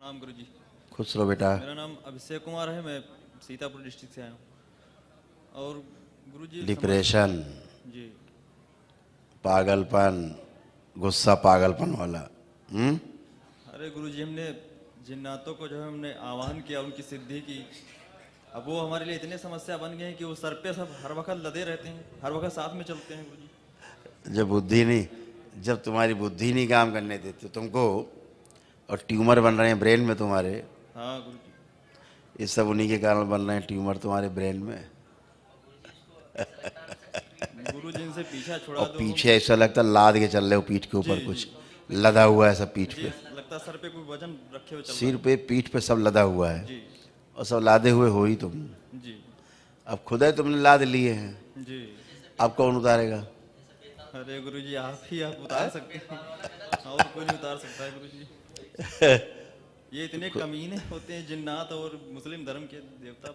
नाम गुरुजी। खुश रहो बेटा। मेरा नाम अभिषेक कुमार है, मैं सीतापुर डिस्ट्रिक्ट से आया हूँ। और गुरुजी डिप्रेशन, जी पागलपन, गुस्सा पागलपन वाला। अरे गुरुजी, हमने जिन्नातों को जो है हमने आह्वान किया, उनकी सिद्धि की। अब वो हमारे लिए इतने समस्या बन गए हैं कि वो सर पे सब हर वक्त लदे रहते हैं, हर वक्त साथ में चलते हैं गुरुजी। जब तुम्हारी बुद्धि नहीं काम करने देती तुमको, और ट्यूमर बन रहे हैं ब्रेन में तुम्हारे, हाँ गुरुजी। ये सब उन्हीं के कारण बन रहे हैं ट्यूमर तुम्हारे ब्रेन में। गुरुजी इनसे पीछा छुड़ा और दो। पीछे ऐसा लगता है लाद के चल रहे हो पीठ के ऊपर, जी, कुछ जी। लदा हुआ है सब पीठ जी, पे, लगता है सर पे कोई वजन रखे हुए चल रहा सिर पे पीठ पे सब लदा हुआ है। जी और सब लादे हुए हो ही तुम। जी अब खुद है तुमने लाद लिए हैं, जी। अब कौन उतारेगा? अरे गुरुजी, आप उतार सकते हैं, और कोई नहीं उतार सकता है गुरुजी। ये इतने कमीने होते हैं जिन्नात और मुस्लिम धर्म के देवता,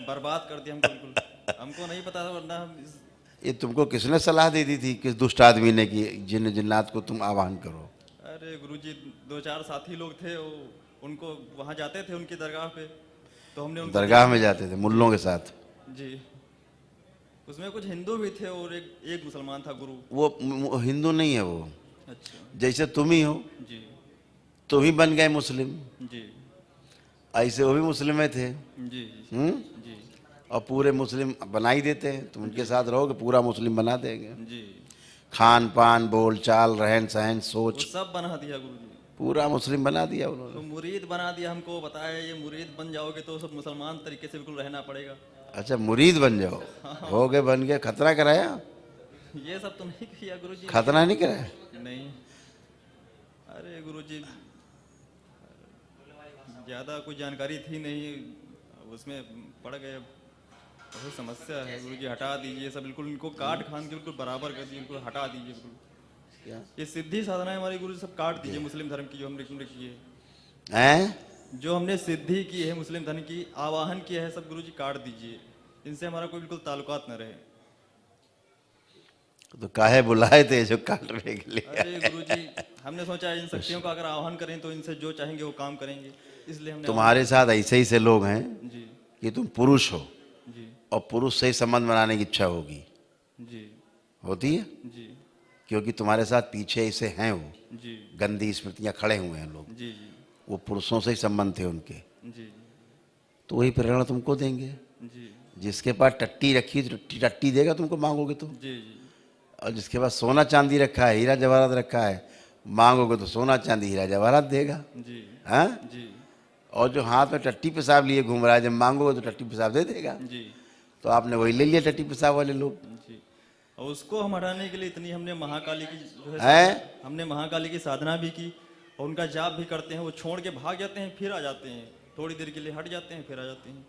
बर्बाद कर दिया हमको बिल्कुल। हमको नहीं पता था, वरना हम ये तुमको किसने सलाह दे दी थी, किस दुष्ट आदमी ने, कि जिन्नात को तुम आह्वान करो? अरे गुरुजी, 2-4 साथी लोग थे, वो उनको वहाँ जाते थे उनकी दरगाह पे, तो हमने उनको दरगाह देखा। में जाते थे मुल्लों के साथ? जी, उसमें कुछ हिंदू भी थे और एक मुसलमान था गुरु। वो हिंदू नहीं है वो, अच्छा। जैसे तुम ही हो, जी तुम ही बन गए मुस्लिम, जी ऐसे वो भी मुस्लिम में थे। जी हम्म? जी और पूरे मुस्लिम बना ही देते हैं, तुम उनके साथ रहोगे पूरा मुस्लिम बना देंगे। जी। खान पान, बोल चाल, रहन सहन, वो सोच, सब बना दिया गुरुजी, पूरा मुस्लिम बना दिया तो उन्होंने। मुरीद बना दिया। हमको बताया ये मुरीद बन जाओगे तो सब मुसलमान तरीके से बिल्कुल रहना पड़ेगा। अच्छा, मुरीद बन जाओ। हो गए, बन गए। खतरा कराया? ये सब तो नहीं किया गुरुजी। खतरा नहीं कराया? नहीं। अरे गुरुजी, ज़्यादा कुछ जानकारी थी नहीं, उसमें पड़ गए। बहुत समस्या है गुरुजी, हटा दीजिए सब बिल्कुल, इनको काट खान के बिल्कुल बराबर कर दीजिए, बिल्कुल हटा दीजिए बिल्कुल। क्या? ये सिद्धि साधना है हमारी गुरुजी, सब काट दीजिए मुस्लिम धर्म की जो हमने की है। हैं? जो हमने सिद्धि की है मुस्लिम धर्म की, आवाहन किया है, सब गुरुजी काट दीजिए। इनसे हमारा कोई बिल्कुल ताल्लुकात न रहे। तो काहे बुलाए थे जो काटने के लिए? अरे गुरुजी, हमने सोचा इन शक्तियों का अगर आह्वान करें तो इनसे जो चाहेंगे वो काम करेंगे, इसलिए हमने तुम्हारे साथ ऐसे ही से लोग हैं जी कि तुम पुरुष हो जी और पुरुष से ही संबंध बनाने की इच्छा होगी, जी होती है, जी क्योंकि तुम्हारे साथ पीछे ऐसे हैं वो जी गंदी स्मृतियां खड़े हुए हैं लोग, जी जी वो पुरुषों से ही संबंध थे उनके, जी तो वही प्रेरणा तुमको देंगे। जी जिसके पास टट्टी रखी तो टट्टी देगा तुमको, मांगोगे तो। जी जी और जिसके पास सोना चांदी रखा है, हीरा जवाहरात रखा है, मांगोगे तो सोना चांदी हीरा जवाहरात देगा। जी हाँ? जी और जो हाथ में टट्टी पेशाब लिए घूम रहा है, जब मांगोगे तो टट्टी पेशाब दे देगा। जी तो आपने वही ले लिया, टट्टी पेशाब वाले लोग। जी। और उसको हम हटाने के लिए इतनी हमने महाकाली की जो है हैं? हमने महाकाली की साधना भी की, और उनका जाप भी करते हैं। वो छोड़ के भाग जाते हैं, फिर आ जाते हैं, थोड़ी देर के लिए हट जाते हैं, फिर आ जाते हैं।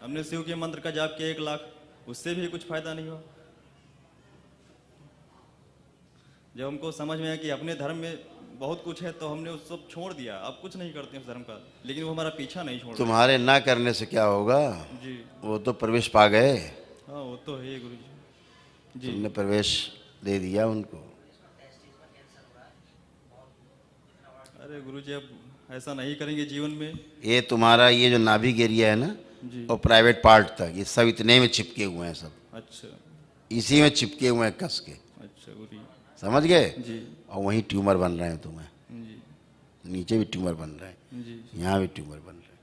हमने शिव के मंत्र का जाप किया 1 लाख, उससे भी कुछ फायदा नहीं हुआ। जब हमको समझ में आया कि अपने धर्म में बहुत कुछ है, तो हमने उस सब छोड़ दिया। अब कुछ नहीं करते उस धर्म का, लेकिन वो हमारा पीछा नहीं छोड़ रहा। तुम्हारे ना करने से क्या होगा? जी वो तो प्रवेश पा गए, हाँ, वो तो है गुरु जी। जी तुमने प्रवेश दे दिया उनको। अरे गुरु जी, अब ऐसा नहीं करेंगे जीवन में। ये तुम्हारा ये जो नाभिक एरिया है ना, जी और प्राइवेट पार्ट तक, ये सब इतने में चिपके हुए हैं, सब अच्छा इसी में चिपके हुए हैं कस के, अच्छा गुरु जी। समझ गए? जी और वहीं ट्यूमर बन रहे हैं तुम्हें, जी नीचे भी ट्यूमर बन रहे हैं, जी यहाँ भी ट्यूमर बन रहे हैं।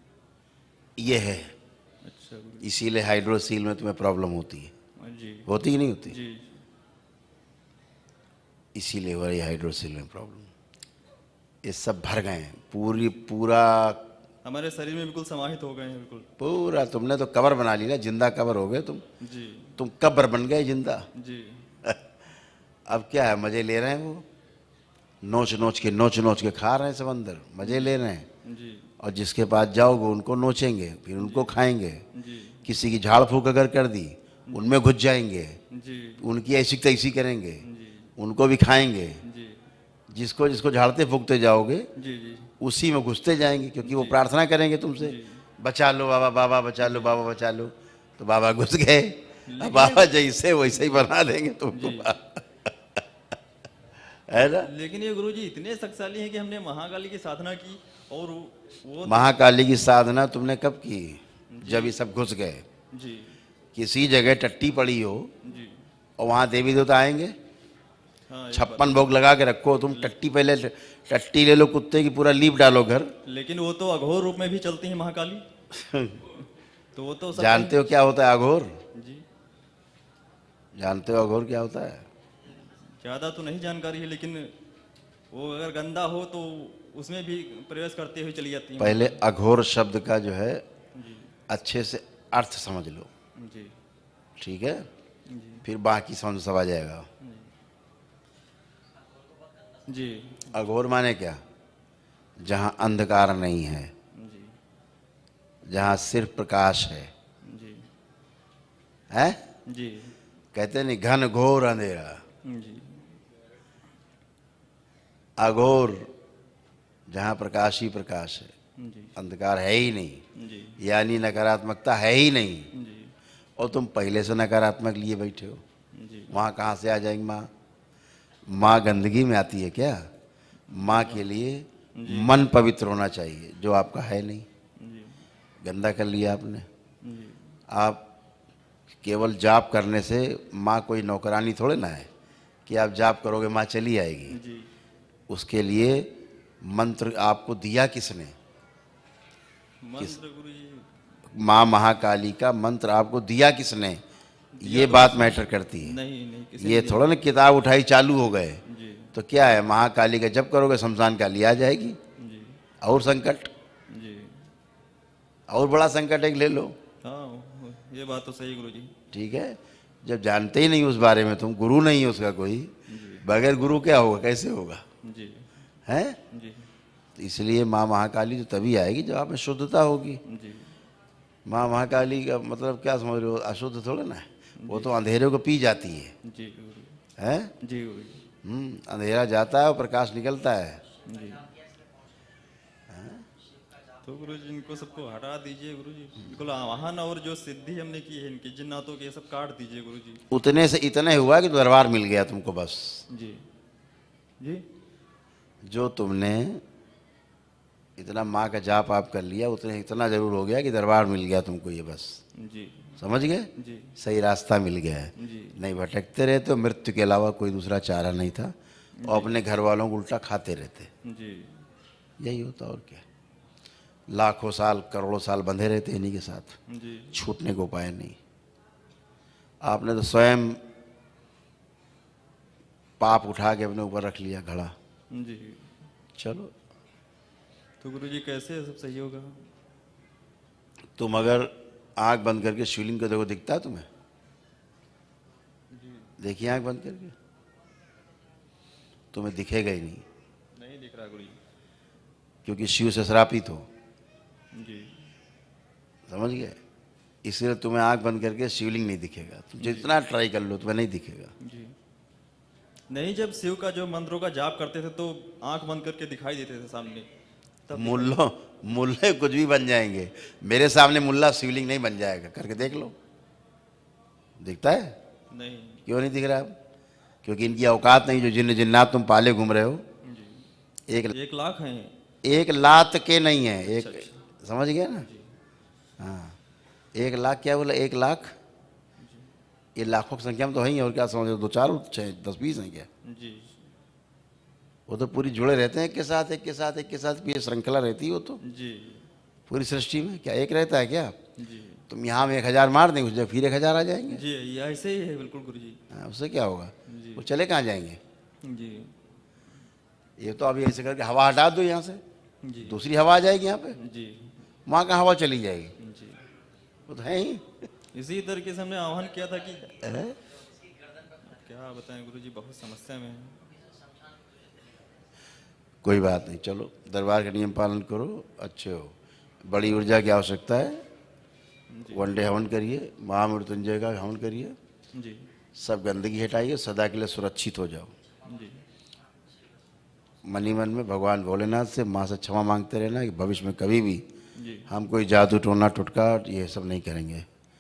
ये है, अच्छा गुरु जी। इसीलिए हाइड्रोसील में तुम्हें प्रॉब्लम होती है। जी होती कि नहीं होती? जी इसीलिए हो रही हाइड्रोसील में प्रॉब्लम। ये सब भर गए हैं, पूरा हमारे शरीर में बिल्कुल समाहित हो गए हैं बिल्कुल। पूरा। तुमने तो कब्र बना ली ना, जिंदा कब्र हो गए तुम। जी तुम कब्र बन गए जिंदा। जी अब क्या है, मजे ले रहे हैं वो, नोच नोच के खा रहे हैं सब अंदर, मजे ले रहे हैं। जी और जिसके पास जाओगे उनको नोचेंगे, फिर उनको खाएंगे। जी किसी की झाड़ फूक अगर कर दी, उनमें घुस जाएंगे, जी उनकी ऐसी तैसी करेंगे, जी उनको भी खाएंगे। जी जिसको जिसको झाड़ते फूकते जाओगे जी जी उसी में घुसते जाएंगे, क्योंकि वो प्रार्थना करेंगे तुमसे, बचा लो बाबा, बाबा बचा लो, बाबा बचा लो। तो बाबा घुस गए, अब बाबा जैसे वैसे ही बना देंगे तुमको। है ना। लेकिन ये गुरुजी इतने शक्तिशाली हैं कि हमने महाकाली की साधना की और वो महाकाली की साधना तुमने कब की? जब ये सब घुस गए। जी किसी जगह टट्टी पड़ी हो जी और वहां देवी देवता आएंगे? हाँ, ये 56 भोग लगा के रखो तुम, टट्टी पहले टट्टी ले लो कुत्ते की, पूरा लीप डालो घर। लेकिन वो तो अघोर रूप में भी चलती है महाकाली। तो वो तो सब जानते हो क्या होता है अघोर? जी जानते हो अघोर क्या होता है? ज्यादा तो नहीं जानकारी है, लेकिन वो अगर गंदा हो तो उसमें भी प्रवेश करते हुए चली जाती है। पहले अघोर शब्द का जो है जी अच्छे से अर्थ समझ लो, जी ठीक है? जी फिर बाकी समझ सब आ जाएगा। जी अघोर माने क्या? जहां अंधकार नहीं है, जी जहां सिर्फ प्रकाश है। जी हैं? जी कहते नहीं घन घोर अंधेरा। जी अघोर जहां प्रकाश ही प्रकाश है, जी अंधकार है ही नहीं, जी यानी नकारात्मकता है ही नहीं। जी और तुम पहले से नकारात्मक लिए बैठे हो, जी वहां कहाँ से आ जाएंगी माँ? माँ गंदगी में आती है क्या? माँ के लिए मन पवित्र होना चाहिए, जो आपका है नहीं। जी गंदा कर लिया आपने। जी आप केवल जाप करने से माँ कोई नौकरानी थोड़े ना है कि आप जाप करोगे माँ चली आएगी। जी उसके लिए मंत्र आपको दिया किसने? मंत्र गुरुजी माँ महाकाली का मंत्र आपको दिया किसने? ये बात मैटर करती है। नहीं नहीं किसी ये ने थोड़ा ना किताब उठाई चालू हो गए जी तो क्या है, महाकाली का जब करोगे शमशान काली आ जाएगी। जी और संकट, जी और बड़ा संकट एक ले लो, हाँ, ये बात तो सही गुरुजी। ठीक है? जब जानते ही नहीं उस बारे में, तुम गुरु नहीं है उसका कोई, बगैर गुरु क्या होगा, कैसे होगा? जी हैं? जी तो इसलिए माँ महाकाली तो तभी आएगी जब आप में शुद्धता होगी। जी माँ महाकाली का मतलब क्या समझ रहे हो? अशुद्ध थोड़ा ना है, वो तो अंधेरे को पी जाती है। जी गुरुजी हैं? जी गुरुजी अंधेरा जाता है और प्रकाश निकलता है। जी। तो गुरुजी इनको सबको हटा दीजिए गुरुजी, बिल्कुल आवाहन और जो सिद्धि हमने की है इनकी जिन्नातों की, ये सब काट दीजिए गुरुजी। उतने से इतने हुआ कि दरबार मिल गया तुमको बस। जी जी जो तुमने इतना माँ का जाप आप कर लिया, उतने इतना जरूर हो गया कि दरबार मिल गया तुमको, ये बस जी समझ गए? जी सही रास्ता मिल गया है। जी नहीं भटकते रहते हो, मृत्यु के अलावा कोई दूसरा चारा नहीं था, और अपने घर वालों को उल्टा खाते रहते। जी यही होता और क्या। लाखों साल करोड़ों साल बंधे रहते इन्हीं के साथ, जी छूटने को उपाय नहीं। आपने तो स्वयं पाप उठा के अपने ऊपर रख लिया घड़ा। जी। चलो, तो गुरुजी कैसे सब सही होगा? तुम अगर आंख बंद करके शिवलिंग को देखो, दिखता है तुम्हें? देखिए आंख बंद करके, तुम्हें दिखेगा ही नहीं, नहीं दिख रहा गुरुजी। क्योंकि शिव से श्रापित हो, जी समझ गए? इसलिए तुम्हें आंख बंद करके शिवलिंग नहीं दिखेगा। तुम जितना ट्राई कर लो तुम्हें नहीं दिखेगा। जी। नहीं, जब शिव का जो मंत्रों का जाप करते थे तो आंख बंद करके दिखाई देते थे सामने, तब मुल्ले कुछ भी बन जाएंगे, मेरे सामने मुल्ला शिवलिंग नहीं बन जाएगा। करके देख लो, दिखता है? नहीं। क्यों नहीं दिख रहा है? क्योंकि इनकी औकात नहीं। जो जिन्न जिन्नात तुम पाले घूम रहे हो, जी। 1 लाख हैं। एक लात के नहीं है, एक, समझ गया ना? हाँ, 1 लाख क्या बोला? 1 लाख, ये लाखों की संख्या में तो है ही, और क्या समझ रहे हो? 2 4 6 10 20 हैं क्या? जी वो तो पूरी जुड़े रहते हैं, एक के साथ एक के साथ एक के साथ, ये श्रृंखला रहती है वो तो जी पूरी सृष्टि में। क्या एक रहता है क्या? जी तुम यहाँ में 1000 मार देंगे, उस जगह फिर 1000 आ जाएंगे। जी, ये ऐसे ही है बिल्कुल गुरुजी। हाँ, उससे क्या होगा? जी वो चले कहाँ जाएंगे? जी ये तो अभी ऐसे करके हवा हटा दो यहाँ से, जी दूसरी हवा आ जाएगी यहाँ पे, जी वहाँ का हवा चली जाएगी। जी। वो तो है ही। इसी तरीके से हमने आह्वान किया था कि है? क्या बताएं गुरुजी, बहुत समस्या में है। कोई बात नहीं, चलो दरबार का नियम पालन करो, अच्छे हो। बड़ी ऊर्जा की आवश्यकता है, वनडे हवन करिए, महामृत्युंजय का हवन करिए, जी सब गंदगी हटाइए, सदा के लिए सुरक्षित हो जाओ। जी मनी मन में भगवान भोलेनाथ से, माँ से क्षमा मांगते रहना कि भविष्य में कभी भी जी हम कोई जादू टोना टुटका ये सब नहीं करेंगे,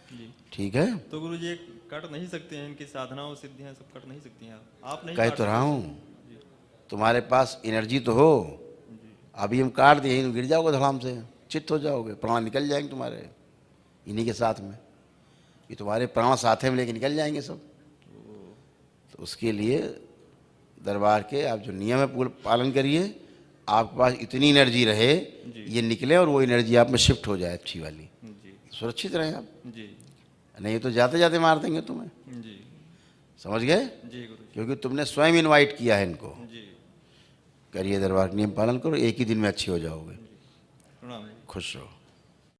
जी। ठीक है? तो गुरुजी ये कट नहीं सकते हैं, इनकी साधनाओं सिद्धियां सब कट नहीं सकती हैं? आप नहीं कह काट तो रहा सकते। हूँ, जी तुम्हारे पास एनर्जी तो हो, अभी हम काट दिए तो गिर जाओगे धड़ाम से, चित्त हो जाओगे, प्राण निकल जाएंगे तुम्हारे इन्हीं के साथ में, ये तुम्हारे प्राण साथे में लेके निकल जाएंगे सब। तो उसके लिए दरबार के आप जो नियम है पूरा पालन करिए, आपके पास इतनी एनर्जी रहे ये निकले और वो एनर्जी आप में शिफ्ट हो जाए अच्छी वाली, जी सुरक्षित रहें आप। जी नहीं तो जाते जाते मार देंगे तुम्हें, जी समझ गए? जी गुरु क्योंकि तुमने स्वयं इनवाइट किया है इनको। जी करिए दरबार नियम पालन करो, एक ही दिन में अच्छे हो जाओगे। प्रणाम। खुश रहो।